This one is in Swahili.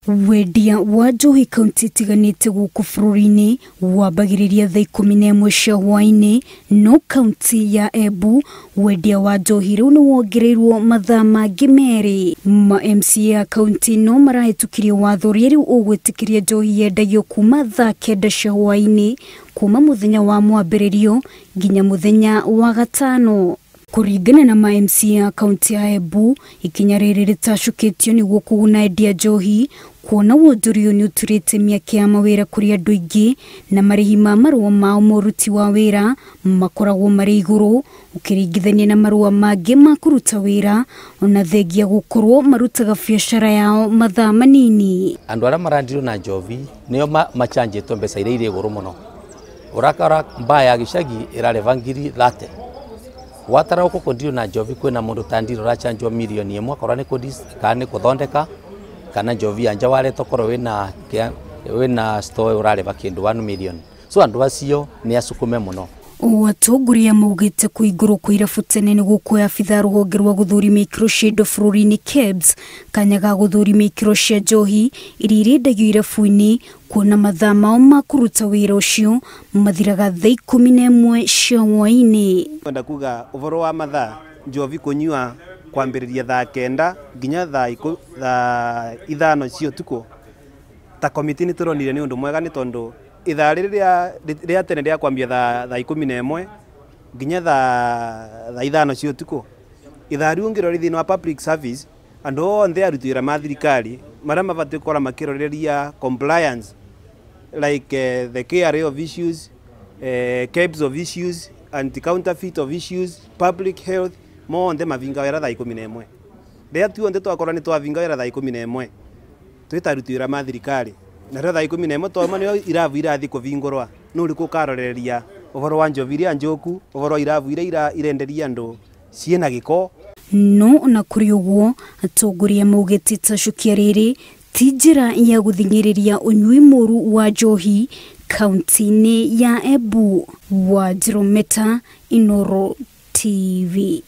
Wendia wa njohi kaunti itiganite guku bururi-ini wambagiriria thaa 11 cia hwaini, no kaunti ya Embu wendia wa njohi riu ni wongereirwo mathaa mangi meri. Ma MCA a kaunti no marahitukirie watho ria riu ugwitikiria njohi yendagio kuma thaa 9 cia hwaini kuma muthenya wa mwambiririo nginya muthenya wa gatano. Kuringana na ma MCA a kaunti ya Embu, ikinya riri ritacukitio niguo kuguna endia njohi, kuona wonjoria ni uturite miaka ya mawira kuri andu aingi na marihi ma marua mao moruti wa wira makoragwo mari iguru ukiringithania na marua mangi ma kuruta wira ona thengia gukorwo marutaga biashara yao mathaa manini. Andu aria marandirwo na njovi nio machanjitwo mbeca iria iri iguru muno. Urakora mbaya ya gicagi irareva ngiri 30. Watara uko kondio na njovi kwena mundu tandiro rachanjwa milioni 1 akora ni kodis kana kuthondeka kana njovi anja ware tokoro wena store urareva kindu 1 million. So andu acio ni asukume muno. Watongoria maugite kuiguru kwa irabu tene ni gukuoya abitha ruhonge rwa guthurima ikiro cia indo bururi-ini KEBS kanya ga guthurima ikiro cia njohi iria irendagio irabu-ini, kuona mathaa mao ma kuruta wira ucio mathiraga thaa 11 cia hwaini. Kwenda kuga uvoro wa mathaa njovi kunyua kwambiriria thaa 9 nginya thaa 5 cia utuku. Ta komiti ni turonire ni undu mwega ni tondu ithaa riria tene ria kwambia thaa 11 nginya thaa 5 cia utuku. Ithaa riu ngirori thini wa public service andu onthe aruti wira ma thirikari maria mabati gukora makiroreria compliance like the KRA of issues, KEBS of issues, anti-counterfeit of issues, public health, monthe mavinga wira thaa 11. Ria tu onthe twakora ni twavinga wira thaa 11 twita aruti wira ma thirikari na thaa 11 twama nio iravu irathi kuvingurwa no uri kukaroreria uvoro wa njovi iria njoku, uvoro iravu iria irenderia andu ciena giko. No na kuri uguo atongoria maugite tacukia riri ti njira ya guthinyiriria unyui muru wa njohi kaunti-ini ya Embu. Wa Jirometa, Inoro TV.